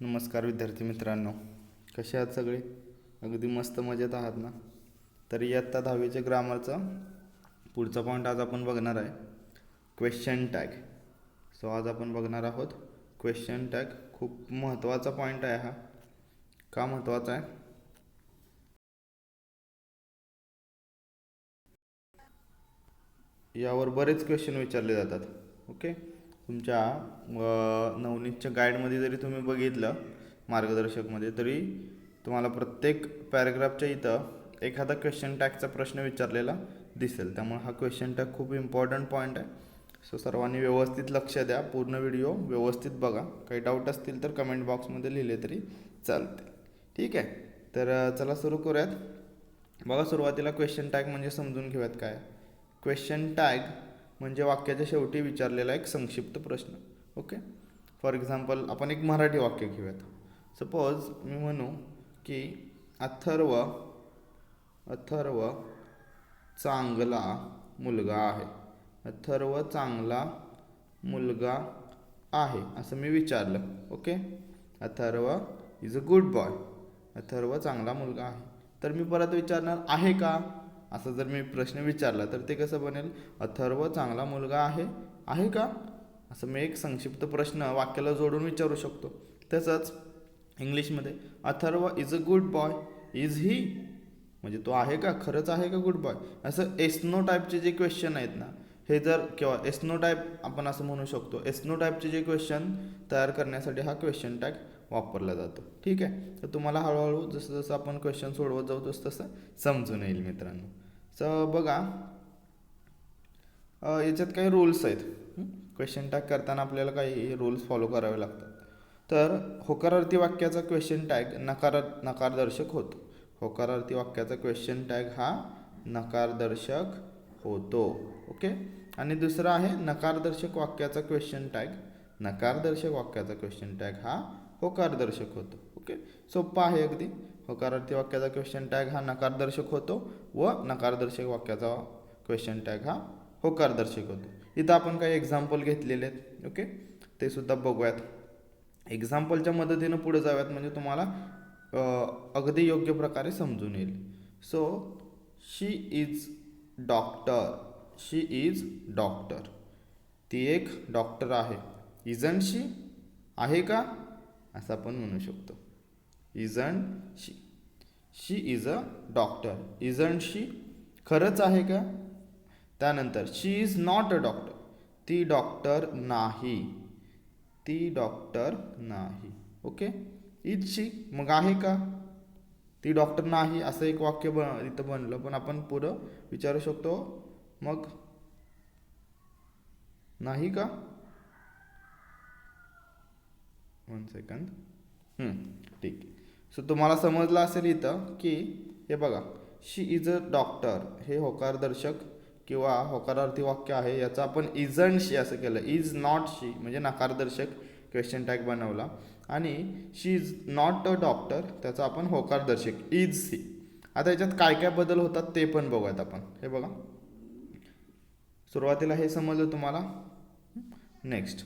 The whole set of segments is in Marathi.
नमस्कार विद्यार्थी मित्रांनो, कसे आहात सगळे? अगदी मस्त मजेत आहात ना? तर इयत्ता 10वीचे ग्रामरचा पुढचा पॉईंट आज आपण बघणार आहे, क्वेश्चन टॅग. सो आज आपण बघणार आहोत क्वेश्चन टॅग. खूप महत्त्वाचा पॉईंट आहे हा. का महत्त्वाचा आहे? यावर बरेच क्वेश्चन विचारले जातात. ओके, तुमच्या नवनीतच्या गाईडमध्ये जरी तुम्ही बघितलं, मार्गदर्शकमध्ये, तरी तुम्हाला प्रत्येक पॅरेग्राफच्या इथं एखादा क्वेश्चन टॅगचा प्रश्न विचारलेला दिसेल. त्यामुळे हा क्वेश्चन टॅग खूप इम्पॉर्टंट पॉईंट आहे. सो सर्वांनी व्यवस्थित लक्ष द्या, पूर्ण व्हिडिओ व्यवस्थित बघा. काही डाऊट असतील तर कमेंट बॉक्समध्ये लिहिले तरी चालते. ठीक आहे, तर चला सुरू करूयात. बघा, सुरुवातीला क्वेश्चन टॅग म्हणजे समजून घेऊयात काय. क्वेश्चन टॅग म्हणजे वाक्याच्या शेवटी विचारलेला एक संक्षिप्त प्रश्न. ओके, फॉर एक्झाम्पल आपण एक मराठी वाक्य घेऊयात. सपोज मी म्हणू की अथर्व चांगला मुलगा आहे. अथर्व चांगला मुलगा आहे असं मी विचारलं. Okay, Atharva is a good boy. Atharva चांगला मुलगा आहे. तर मी परत विचारणार आहे का, असं जर मी प्रश्न विचारला तर ते कसं बनेल? अथर्व चांगला मुलगा आहे का, असं मी एक संक्षिप्त प्रश्न वाक्याला जोडून विचारू शकतो. तसंच इंग्लिशमध्ये Atharva is a good boy, is he, म्हणजे तो आहे का, खरंच आहे का गुड बॉय. असं एस्नो टाईपचे जे क्वेश्चन आहेत ना, हे जर किंवा एस्नो टाईप आपण असं म्हणू शकतो, एस्नो टाईपचे जे क्वेश्चन तयार करण्यासाठी हा क्वेश्चन टॅग वापरला जातो. ठीक आहे, तर तुम्हाला हळूहळू जसं जसं आपण क्वेश्चन सोडवत जाऊ तसं समजून येईल मित्रांनो. सो बघा, याच्यात काही रूल्स आहेत. क्वेश्चन टॅग करताना आपल्याला काही रूल्स फॉलो करावे लागतात. तर होकारार्थी वाक्याचा क्वेश्चन टॅग नकारदर्शक होतो. होकारार्थी वाक्याचा क्वेश्चन टॅग हा नकारदर्शक होतो. ओके, आणि दुसरा आहे नकारदर्शक वाक्याचा क्वेश्चन टॅग. नकारदर्शक वाक्याचा क्वेश्चन टॅग हा होकारदर्शक होतो. ओके, सोप्पा आहे अगदी. होकारार्थी वाक्याचा क्वेश्चन टॅग हा नकारदर्शक होतो व नकारदर्शक वाक्याचा क्वेश्चन टॅग हा होकारदर्शक होतो. इथं आपण काही एक्झाम्पल घेतलेले आहेत. ओके, ते सुद्धा बघूयात. एक्झाम्पलच्या मदतीनं पुढे जाऊयात म्हणजे तुम्हाला अगदी योग्य प्रकारे समजून येईल. So she is doctor. She is doctor. ती एक डॉक्टर आहे. इजंट शी, आहे का, असं आपण म्हणू शकतो. Isn't she. She is a doctor. Isn't she, खरंच आहे का. त्यानंतर she is not a doctor. ती डॉक्टर नाही. ती डॉक्टर नाही. ओके, इज शी, मग आहे का. ती डॉक्टर नाही असं एक वाक्य इथं बनलं, पण आपण पुढं विचारू शकतो, मग नाही का. 1 सेकंद. ठीक. सो तुम्हाला समजलं असेल इथं की हे बघा, शी इज अ डॉक्टर हे होकारदर्शक किंवा होकारार्थी वाक्य आहे. याचं आपण इजंट शी असं केलं. इज नॉट शी म्हणजे नकारदर्शक क्वेश्चन टॅग बनवला. आणि शी इज नॉट अ डॉक्टर त्याचा आपण होकारदर्शक इज सी. आता याच्यात काय काय बदल होतात ते पण बघूयात आपण. हे बघा, सुरुवातीला हे समजलं तुम्हाला. नेक्स्ट,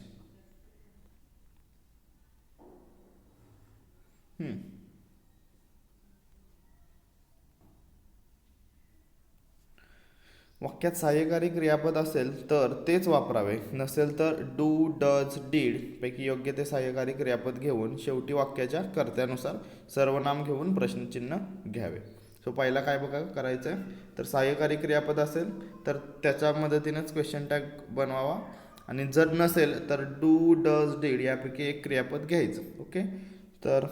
वाक्यात सहाय्यकारी क्रियापद असेल तर तेच वापरावे, नसेल तर डू, डज, डीड पैकी योग्य ते सहाय्यकारी क्रियापद घेऊन शेवटी वाक्याच्या कर्त्यानुसार सर्वनाम घेऊन प्रश्नचिन्ह घ्यावे. सो पहिला काय बघा करायचं आहे, तर सहाय्यकारी क्रियापद असेल तर त्याच्या मदतीनेच क्वेश्चन टॅग बनवावा. आणि जर नसेल तर डू, डज, डीड यापैकी एक क्रियापद घ्यायचं. ओके, तर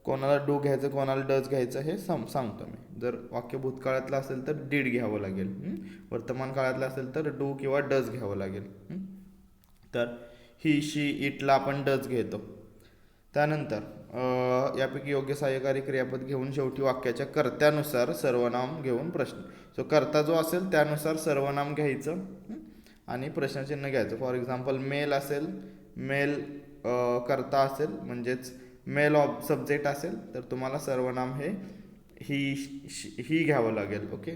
कोणाला डू घ्यायचं कोणाला डज घ्यायचं हे सांगतो मी. जर वाक्य भूतकाळातलं असेल तर डीड घ्यावं लागेल. वर्तमान काळातलं असेल तर डू किंवा डज घ्यावं लागेल. तर ही, शी, इटला आपण डज घेतो. त्यानंतर यापैकी योग्य सहाय्यकारी क्रियापद घेऊन शेवटी वाक्याच्या कर्त्यानुसार सर्वनाम घेऊन प्रश्न. सो कर्ता जो असेल त्यानुसार सर्वनाम घ्यायचं आणि प्रश्नचिन्ह घ्यायचं. फॉर एक्झाम्पल मेल असेल, मेल कर्ता असेल म्हणजेच मेल ऑफ सब्जेक्ट असेल तर तुम्हाला सर्वनाम हे ही घ्यावं लागेल. ओके,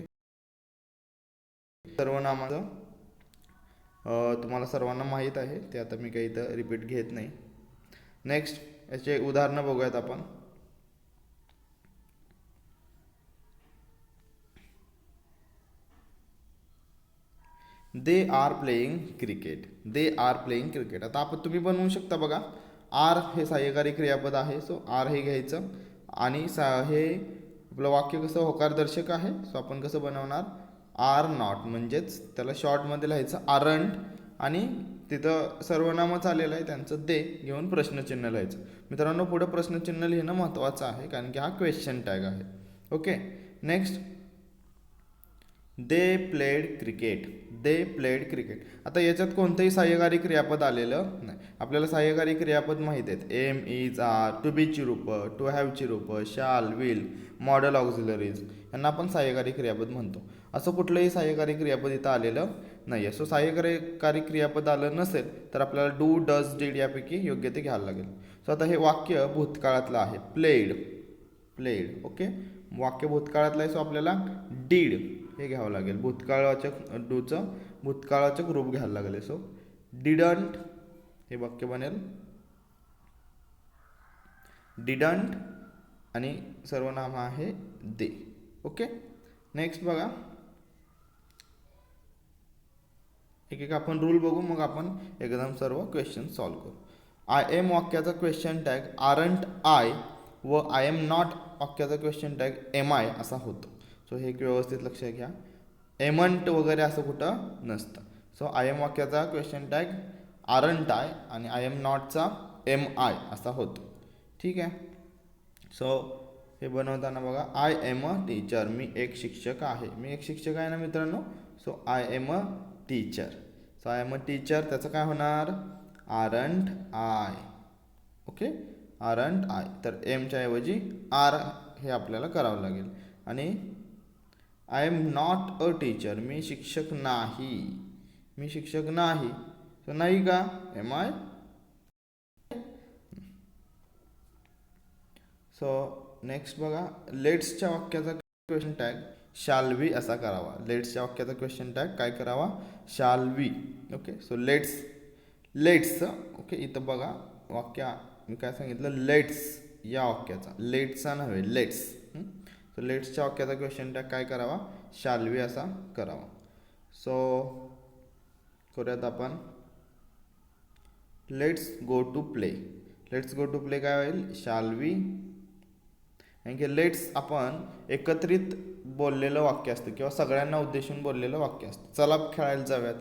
सर्वनामाचं तुम्हाला सर्वांना माहीत आहे ते, आता मी काही इथं रिपीट घेत नाही. नेक्स्ट, याचे उदाहरणं बघूयात आपण. They are playing cricket. They are playing cricket. आता आपण तुम्ही बनवू शकता बघा. आर हे सहाय्यकारी क्रियापद आहे, सो आर हे घ्यायचं आणि हे आपलं वाक्य कसं होकारदर्शक आहे, सो आपण कसं बनवणार आर नॉट, म्हणजेच त्याला शॉर्टमध्ये लिहायचं आरंट आणि तिथं सर्वनामच आलेलं आहे त्यांचं दे घेऊन प्रश्नचिन्ह लिहायचं. मित्रांनो पुढे प्रश्नचिन्ह लिहिणं महत्त्वाचं आहे कारण की हा क्वेश्चन टॅग आहे. Okay. Next, they played cricket. They played cricket. आता याच्यात कोणतंही सहाय्यकारी क्रियापद आलेलं नाही. आपल्याला सहाय्यकारी क्रियापद माहीत आहेत. एम, इज, आर, टू बीची रूपं, टू हॅवची रूपं, शाल, विल, मॉडल ऑक्झिलरीज यांना आपण सहाय्यकारी क्रियापद म्हणतो. असं कुठलंही सहाय्यकारी क्रियापद इथं आलेलं नाही आहे. सो सहाय्यकारी क्रियापद आलं नसेल तर आपल्याला डू, डज, डीड यापैकी योग्य ते घ्यायला लागेल. सो आता हे वाक्य भूतकाळातलं आहे. प्लेड. प्लेड. ओके. वाक्य भूतकाळातलं आहे, सो आपल्याला डीड हे घ्यावं लागेल. भूतकाळवाचक डूचं भूतकाळाचक रूप घ्यायला लागेल. सो डिडंट हे वाक्य बनेल डिडंट आणि सर्वनाम आहे दे. ओके. नेक्स्ट बघा, एक आपण रूल बघू, मग आपण एकदम सर्व क्वेश्चन सॉल्व करू. आय एम वाक्याचा क्वेश्चन टॅग आरंट आय व आय एम नॉट वाक्याचा क्वेश्चन टॅग एम आय असा होतो. सो हे व्यवस्थित लक्षात घ्या. एमंट वगैरे असं कुठं नसतं. सो आय एम वाक्याचा क्वेश्चन टॅग आरंट आय आणि आय एम नॉटचा एम आय असा होतो. ठीक आहे. सो हे बनवताना बघा, आय एम अ टीचर. मी एक शिक्षक आहे. मी एक शिक्षक आहे ना मित्रांनो. So I am a teacher. So I am a teacher त्याचं काय होणार aren't I. Okay. Aren't I. तर एमच्या ऐवजी आर हे आपल्याला करावं लागेल. आणि I am not a teacher. मी शिक्षक नाही. मी शिक्षक नाही. सो नाही का एम आय. सो नेक्स्ट बघा, लेट्सच्या वाक्याचा क्वेश्चन टॅग शाल वी असा करावा. लेट्सच्या वाक्याचा क्वेश्चन टॅग काय करावा shall we. Okay. So let's. Okay. इथं बघा वाक्य मी काय सांगितलं लेट्स या वाक्याचा, लेट्सचा नव्हे लेट्स. सो लेट्सच्या वाक्याचा क्वेश्चन टॅग काय करावा शाल वी असा करावा. सो करूयात आपण. Let's go to play. Let's go to play काय होईल शाल वी. कारण की लेट्स आपण एकत्रित बोललेलं वाक्य असतं किंवा सगळ्यांना उद्देशून बोललेलं वाक्य असतं. चला खेळायला जाऊयात.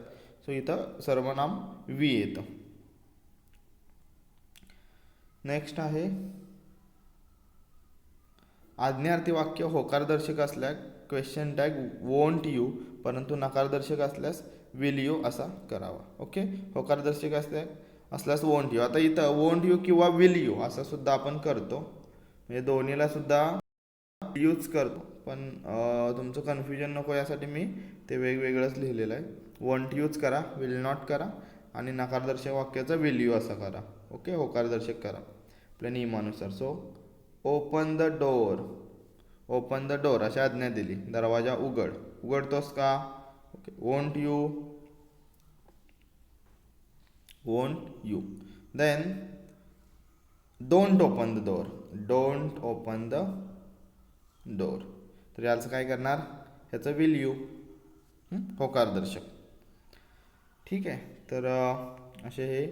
सो इथं सर्वनाम वी येतं. नेक्स्ट आहे आज्ञार्थी वाक्य होकारदर्शक असल्यास क्वेश्चन टॅग वोंट यू, परंतु नकारदर्शक असल्यास विल यू असा करावा. ओके. होकारदर्शक असल्यास वोंट यू. आता इथं वोंट यू किंवा विल यू असं सुद्धा आपण करतो, म्हणजे दोन्हीला सुद्धा यूज करतो. पण तुमचं कन्फ्युजन नको यासाठी मी ते वेगवेगळंच लिहिलेलं आहे. वोंट यूज करा, विल नॉट करा आणि नकारदर्शक वाक्याचा विल यू असा करा. ओके. होकारदर्शक करा आपल्या नियमानुसार. So open the door. Open the door अशी आज्ञा दिली. दरवाजा उघड. उघडतोस का. Okay. Won't you. Won't you. Then don't open the door. Don't open the door. तर याचं काय करणार ह्याचं विल यू होकारदर्शक. ठीक आहे. तर असे हे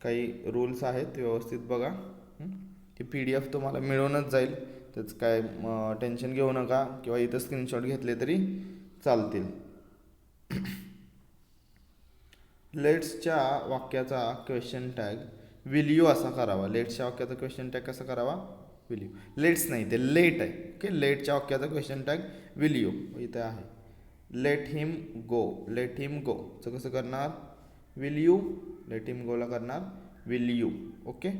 काही रूल्स आहेत, व्यवस्थित बघा. ती PDF तुम्हाला मिळूनच जाईल, त्याचं काय टेन्शन घेऊ नका किंवा इथं स्क्रीनशॉट घेतले तरी चालतील. लेट्सच्या वाक्याचा क्वेश्चन टॅग विल यू असा करावा. लेट्सच्या वाक्याचा क्वेश्चन टॅग कसा करावा विल यू. लेट्स नाही ते लेट आहे. ओके. लेटच्या वाक्याचा क्वेश्चन टॅग विल यू इथं आहे. Let him go. Let him go चं कसं करणार विल यू. लेट हिम गोला करणार विल यू. ओके.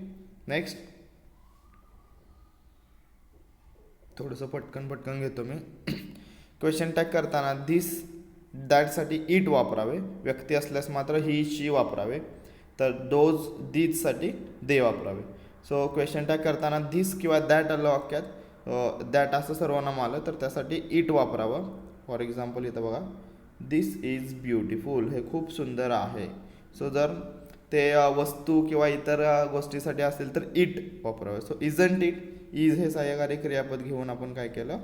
नेक्स्ट थोडंसं पटकन घेतो मी. क्वेश्चन टॅग करताना धिस दॅटसाठी इट वापरावे. व्यक्ती असल्यास मात्र ही शी वापरावे. तर दोज दीजसाठी दे वापरावे. सो क्वेश्चन टॅग करताना धिस किंवा दॅट आलं वाक्यात, दॅट असं सर्वनाम आलं तर त्यासाठी इट वापरावं. फॉर एक्झाम्पल इथं बघा दिस इज ब्युटिफुल. हे खूप सुंदर आहे. सो जर ते वस्तू किंवा इतर गोष्टीसाठी असेल तर इट वापरावे. सो इजंट इट, इज हे सहाय्यकारी क्रियापद घेऊन आपण काय केलं,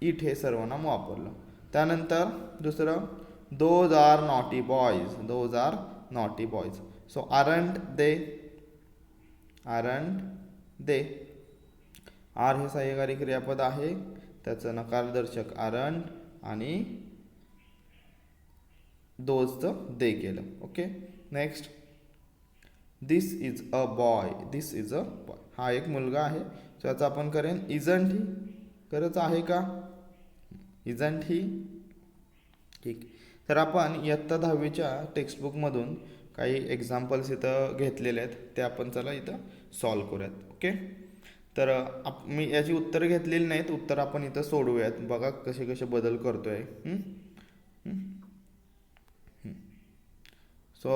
इट हे सर्वनाम वापरलं. त्यानंतर दुसरं, those are naughty boys, those are naughty boys. So aren't they, aren't they, are हे सहाय्यकारी क्रियापद आहे, त्याचं नकारदर्शक आरंट आणि दोजचं दे केलं. Okay. Next, this is a boy, this is a boy, हा एक मुलगा आहे. सो याचा आपण करेन इजंट ही, खरंच आहे का, इजंट ही. ठीक. तर आपण इयत्ता 10वीच्या टेक्स्टबुकमधून काही एक्झाम्पल्स इथं घेतलेले आहेत, ते आपण चला इथं सॉल्व करूयात. ओके. तर मी याची उत्तरं घेतलेली नाहीत, उत्तर आपण इथं सोडवूयात. बघा कसे कसे बदल करतोय. सो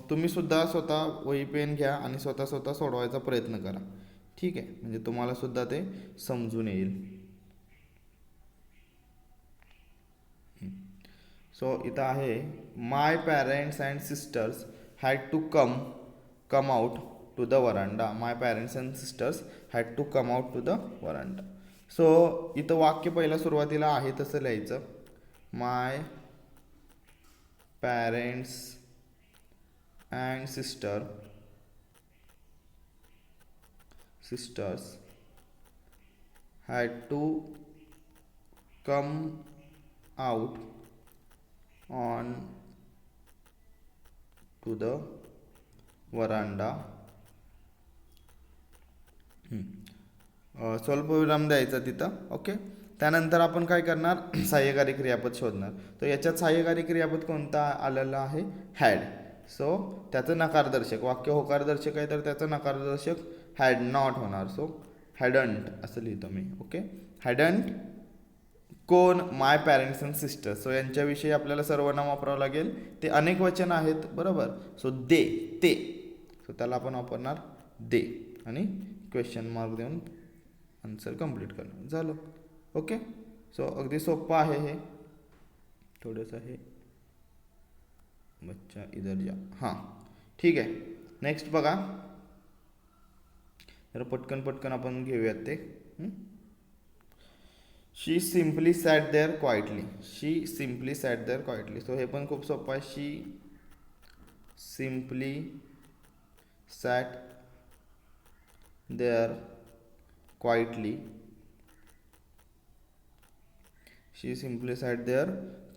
तुम्ही सुद्धा स्वतः वही पेन घ्या आणि स्वतः स्वतः सोडवायचा प्रयत्न करा. ठीक आहे, म्हणजे तुम्हाला सुद्धा ते समजून येईल. सो इथं आहे, my parents and sisters had to come out to the veranda. My parents and sisters had to come out to the veranda. So इथं वाक्य पहिला सुरुवातीला आहे तसं लिहायचं, my parents and sisters had to come out on to the veranda. स्वल्पविराम द्यायचा तिथं. ओके. त्यानंतर आपण काय करणार, सहाय्यकारी क्रियापद शोधणार. तर याच्यात सहाय्यकारी क्रियापद कोणता आलेला आहे, हॅड. सो त्याचं नकारदर्शक, वाक्य होकारदर्शक आहे तर त्याचं नकारदर्शक हॅड नॉट होणार. सो हॅडंट असं लिहितो मी. ओके. हॅडंट कोण, माय पॅरेंट्स अँड सिस्टर्स. सो यांच्याविषयी आपल्याला सर्वनाम वापरावं लागेल, ते अनेक वचन आहेत, बरोबर. सो दे, ते, सो त्याला आपण वापरणार दे आणि क्वेश्चन मार्क देऊन आन्सर कंप्लीट करणं झालं. ओके. सो अगदी सोपं आहे हे, थोडंसं हे बच्चा इधर जा. हां, ठीक आहे. नेक्स्ट बघा, तर पटकन आपण घेऊयात ते. She simply sat there quietly, she simply sat there quietly. So हे पण खूप सोपं आहे, she simply sat there quietly, she simply sat there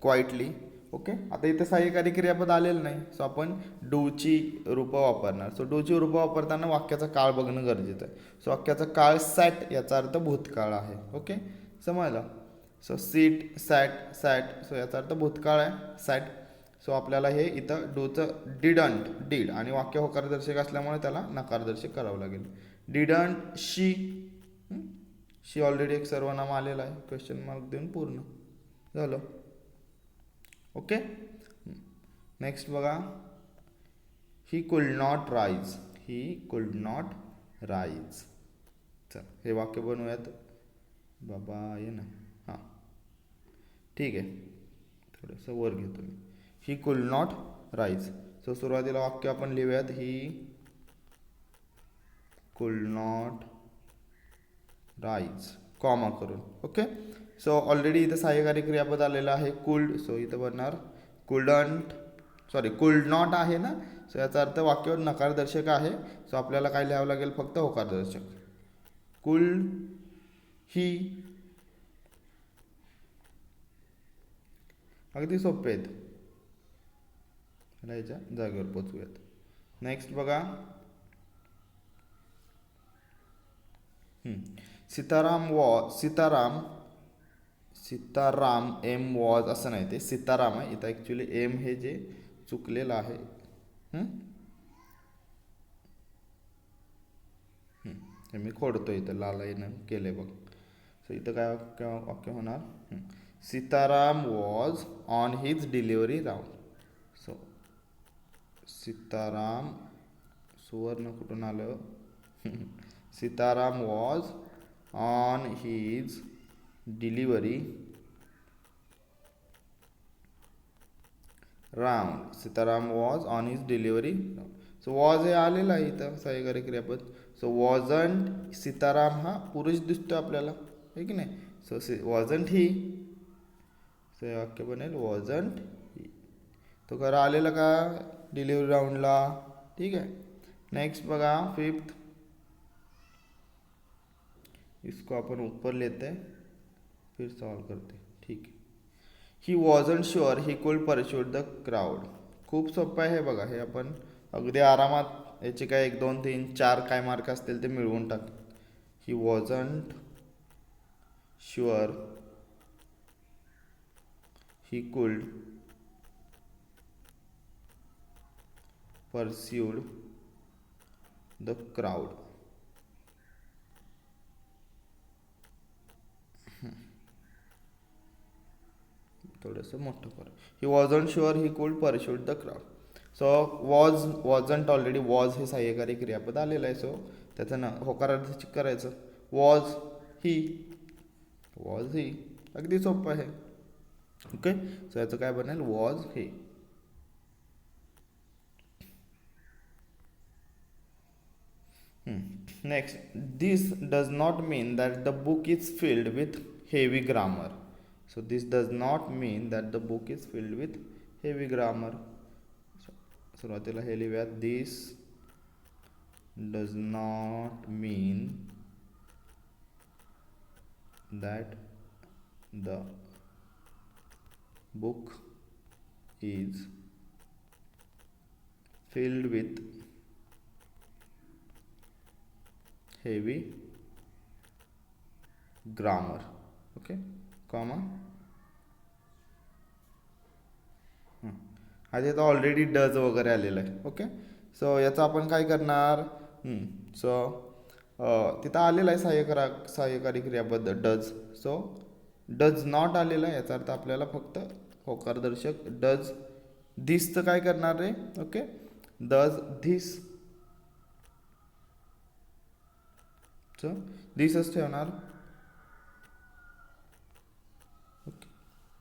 quietly. Okay. आता इथं सहाय्यकारी क्रियापद आलेलं नाही, सो आपण डूची रूपं वापरणार. सो डूची रूपं वापरताना वाक्याचा काळ बघणं गरजेचं आहे. सो वाक्याचा काळ सॅट, याचा अर्थ भूतकाळ आहे. ओके, समजलं. सो सीट, सॅट, सॅट, सो याचा अर्थ भूतकाळ आहे, सॅट. सो आपल्याला हे इथं डूचं डिडंट, डीड, आणि वाक्य होकारदर्शक असल्यामुळे त्याला नकारदर्शक करावं लागेल. डिडंट शी, शी ऑलरेडी एक सर्वनाम आलेला आहे, क्वेश्चन मार्क देऊन पूर्ण झालं. ओके. नेक्स्ट बघा, he could not rise, he could not rise. चल हे वाक्य बनवूयात. बाबा ये ना, हां ठीक आहे, थोडंसं वर घेतो मी. He could not rise. So सुरुवातीला वाक्य आपण लिहूयात, he could not rise, comma करून. ओके. सो ऑलरेडी इथं सहाय्यकारी क्रियापद आलेलं आहे कुल्ड. सो इथं बनणार कुल्डंट, सॉरी कुल्ड नॉट आहे ना. सो याचा अर्थ वाक्यावर नकारदर्शक आहे. सो आपल्याला काय लिहावं लागेल, फक्त होकारदर्शक. कुल्ड ही, अगदी सोपे आहेत. याच्या जागेवर पोचूयात. नेक्स्ट बघा, सीताराम एम वॉज असं नाही, ते सीताराम आहे इथं. ॲक्च्युली एम हे जे चुकलेलं आहे, हे मी खोडतो इथं, लालाईनं केले बघ. सो इथं काय वाक्य होणार, Sitaram was on his delivery round. So Sitaram, सुवर्ण कुठून आलं, Sitaram was on his delivery round. Sitaram was on his delivery. So was हे आलेलं आहे इथं सहाय्यकारी क्रियापद. सो वॉजंट सीताराम हा पुरुष दिसतो आपल्याला, आहे की नाही. सो वॉजंट ही, सो हे वाक्य बनेल वॉजंट ही. तो खरं आलेला का डिलिव्हरी राऊंडला. ठीक आहे. नेक्स्ट बघा फिफ्थ. इसको अपन ऊपर लेते हैं फिर सॉल्व करते. ठीक आहे. ही wasn't sure he could pursuit the crowd. खूप सोपं आहे हे बघा. हे आपण अगदी आरामात याचे काय 1 2 3 4 काय मार्क असतील ते मिळवून टाक. ही wasn't sure he could pursued the crowd. थोडंसं मोठं कर. ही wasn't sure he could pursuit the crowd. So wasn't already was हे सहाय्यकारी क्रियापद आलेलं आहे. सो त्याचं ना होकारार्थी करायचं. वॉज ही, वॉज ही अगदी सोपं आहे. ओके. सो याचं काय बनेल was he. Next. This does not mean that the book is filled with heavy grammar. So this does not mean that the book is filled with heavy grammar. सुरुवातीला हे लिहूया. This does not mean that the book is filled with heavy grammar. Okay, comma. आधी आता ऑलरेडी डज वगैरे आलेलं आहे. ओके. सो याचं आपण काय करणार. सो तिथं आलेलं आहे सहाय्यकारी क्रियापद डज. सो डज नॉट आलेलं आहे. याचा अर्थ आपल्याला फक्त होकारदर्शक डज धिसचं काय करणार रे. ओके. Does this. सो धिसच ठेवणार. ओके.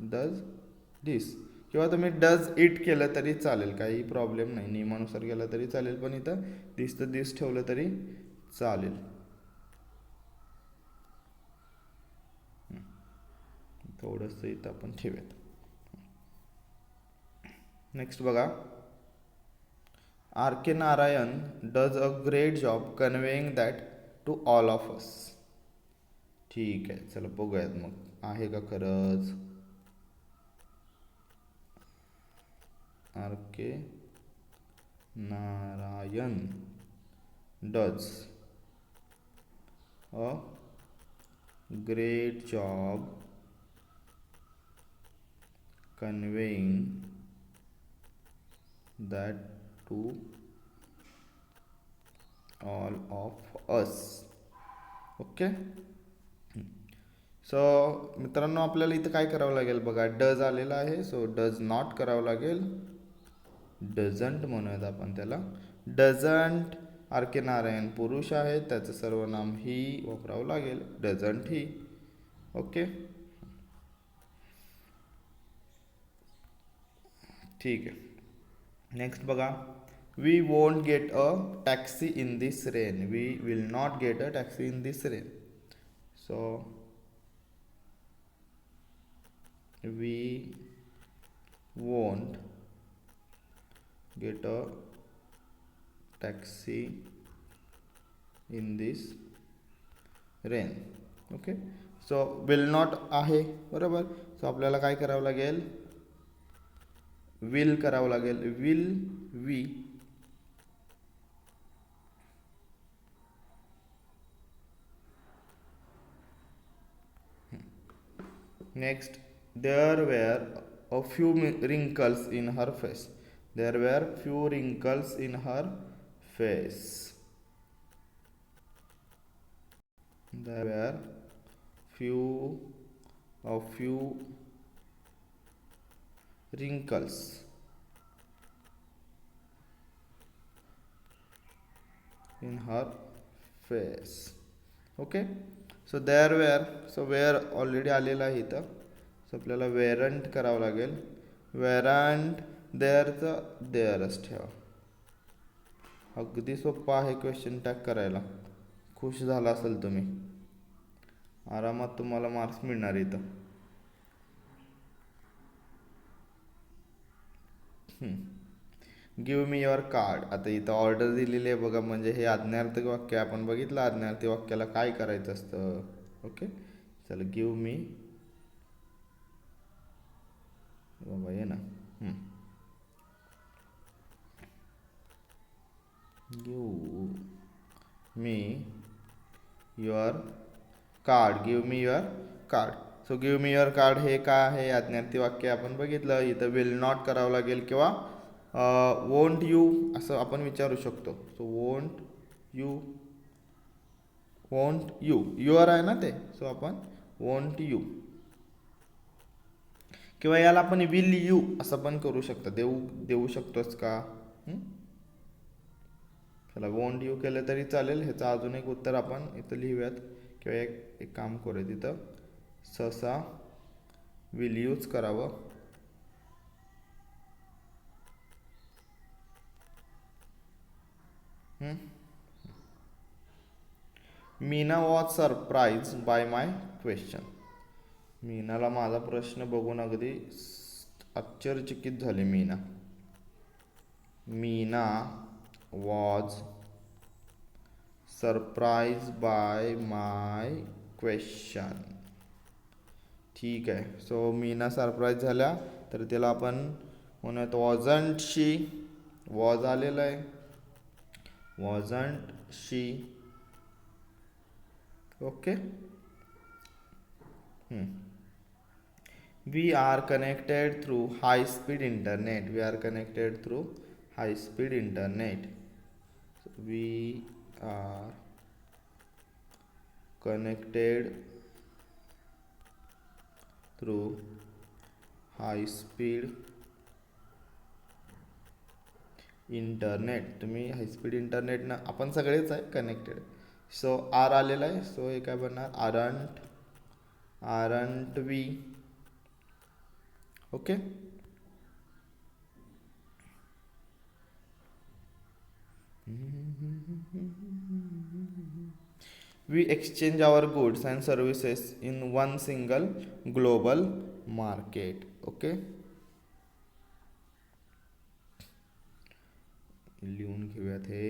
डज धिस किंवा तुम्ही डज इट केलं तरी चालेल, काही प्रॉब्लेम नाही. नियमानुसार केलं तरी चालेल, पण इथं दिसतं दिस ठेवलं तरी चालेल. थोडंसं इथं आपण ठेवूयात. नेक्स्ट बघा. R K Narayan does a great job conveying that to all of us. ठीक आहे. चला बघूयात मग आहे का खरंच. R K Narayan does a great job conveying that to all of us. Okay. So मित्रांनो आपल्याला इथं काय करावं लागेल बघा. डज आलेला आहे. सो डज नॉट करावं लागेल. डझंट म्हणूयात आपण त्याला. डझंट आर के नारायण पुरुष आहे, त्याचं सर्वनाम ही वापरावं लागेल. Doesn't he. ओके. ठीक आहे. नेक्स्ट बघा. We won't get a taxi in this rain. We will not get a taxi in this rain. So we won't get a taxi in this rain. Okay. So will not आहे बरोबर. सो आपल्याला काय करावं लागेल. विल करावं लागेल. Will we. Next. There were a few wrinkles in her face. There were few wrinkles in her face. There were few wrinkles in her face. Okay. So there were. So were already आलेला आहे इथं. सो आपल्याला वेरंट करावं लागेल. वेरंट देअरचं देअरच ठेवा. अगदी सोपं आहे क्वेश्चन टॅग करायला. खुश झाला असेल तुम्ही. आरामात तुम्हाला मार्क्स मिळणार इथं. Give me your card. आता इथं ऑर्डर दिलेली आहे बघा, म्हणजे हे आज्ञार्थक वाक्य आपण बघितलं. आज्ञार्थी वाक्याला काय करायचं असतं. ओके, चला गिव्ह मी, बाबा ये ना, give me your card. Give me your card. So give me your card हे काय आहे, आज्ञार्थी वाक्य आपण बघितलं. इथं विल नॉट करावं लागेल किंवा वोंट यू असं आपण विचारू शकतो. So won't you, won't you, your आहे ना ते, सो आपण वोंट यू, किंवा याला आपण विल यू असं पण करू शकतो. देऊ शकतोस का. चला वोंट यू केलं तरी चालेल. ह्याचं अजून एक उत्तर आपण इथं लिहूयात, किंवा एक काम करूया, तिथं सहसा विल यूज करावं. Meena was surprise by my question. मीनाला माझा प्रश्न बघून अगदी आश्चर्यचकित झाले Meena. Meena was surprise by my question. ठीक आहे. सो मीना सरप्राईज झाल्या तर त्याला आपण म्हणूयात वॉजंट शी. वॉज आलेलं आहे, wasn't she. Okay. We are connected through high speed internet. We are connected through high speed internet. So we are connected through high speed internet. तुम्ही हाय स्पीड इंटरनेट ना, आपण सगळेच आहे कनेक्टेड. सो आर आलेला आहे. सो हे काय बनणार, aren't we. Okay. We exchange our goods and services in one single global market. Okay. लिहून घेऊयात हे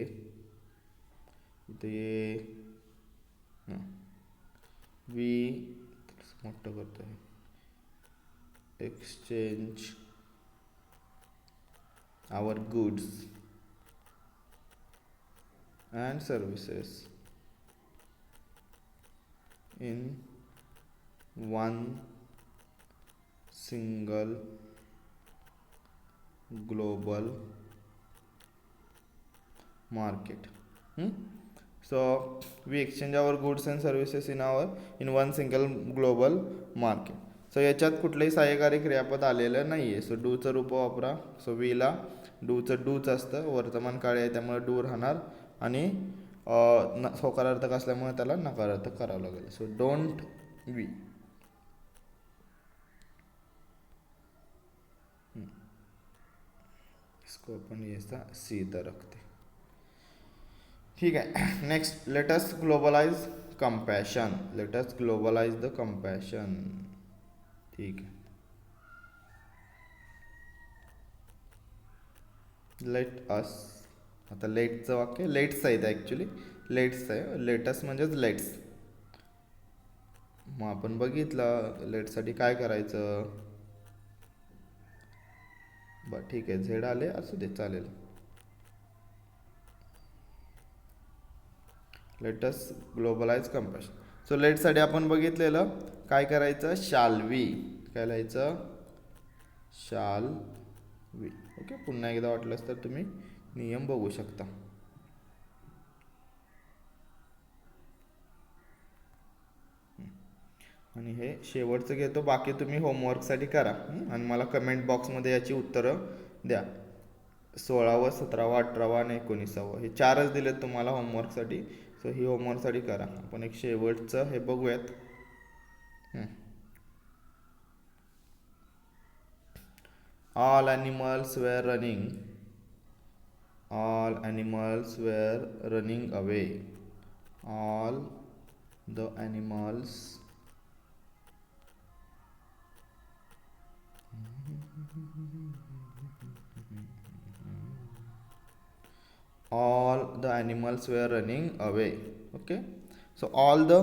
इथे. वी मोठं करतो आहे. exchange our goods and services in one single global market. So we exchange our goods and services in one single global market. So याच्यात कुठलंही सहाय्यकारी क्रियापद आलेलं नाही आहे. सो डूचं रूप वापरा. सो वीला डूचं डूच असतं, वर्तमान काळ आहे त्यामुळे डू राहणार, आणि होकारार्थक असल्यामुळे त्याला नकारार्थक करावं लागेल. So don't we. इसको अपन ऐसा सीधा रखते. ठीक है. Next, let us globalize compassion. Let us globalize the compassion. ठीक है. Let us. आता लेटचं वाक्य लेट्स आहे, ॲक्च्युली लेट्स आहे. लेटस म्हणजेच लेट्स. मग आपण बघितलं लेटसाठी काय करायचं. बरं ठीक आहे, झेड आले असू दे चालेल. Let's globalize compassion. सो लेटसाठी आपण बघितलेलं काय करायचं, शाल वी. काय लिहायचं, शाल वी. ओके. पुन्हा एकदा वाटलंच तर तुम्ही नियम बघू शकता. आणि हे शेवटचं घेतो, बाकी तुम्ही होमवर्कसाठी करा आणि मला कमेंट बॉक्समध्ये याची उत्तरं द्या. 16वा 17वा 18वा आणि 19वा हे 4च दिलेत तुम्हाला होमवर्कसाठी. सो ही होमवर्कसाठी करा. आपण एक शेवटचं हे बघूयात. All animals were running. All animals were running away. All the animals were running away. Okay, so all the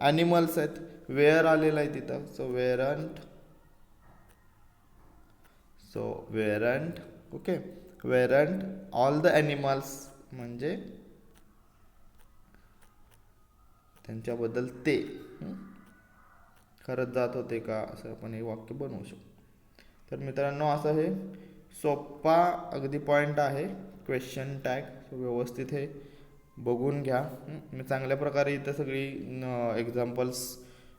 animals आहेत, वेअर आलेलं आहे तिथं, so weren't. Okay, weren't all the animals म्हणजे त्यांच्याबद्दल ते खरंच जात होते का, असं आपण हे वाक्य बनवू शकतो. तर मित्रांनो, असं हे सोप्पा अगदी पॉईंट आहे क्वेश्चन टॅग. व्यवस्थित हे बघून घ्या. मी चांगल्या प्रकारे इथं सगळी एक्झाम्पल्स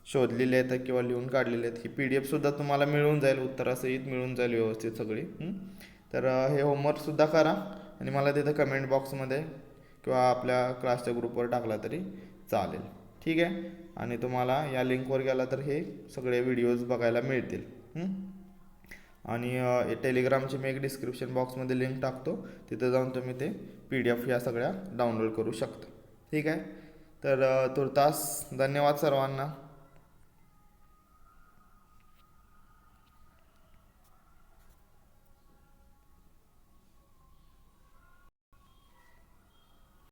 शोधलेले आहेत किंवा लिहून काढलेले आहेत. ही PDF सुद्धा तुम्हाला मिळून जाईल, उत्तरासहित मिळून जाईल व्यवस्थित सगळी. तर हे होमवर्कसुद्धा करा आणि मला तिथं कमेंट बॉक्समध्ये किंवा आपल्या क्लासच्या ग्रुपवर टाकला तरी चालेल. ठीक आहे, आणि तुम्हाला या लिंकवर गेला तर हे सगळे व्हिडिओज बघायला मिळतील. आणि टेलिग्रामची मी एक डिस्क्रिप्शन बॉक्समध्ये लिंक टाकतो, तिथं जाऊन तुम्ही ते PDF या सगळ्या डाउनलोड करू शकता. ठीक आहे, तर तुर्तास धन्यवाद सर्वांना.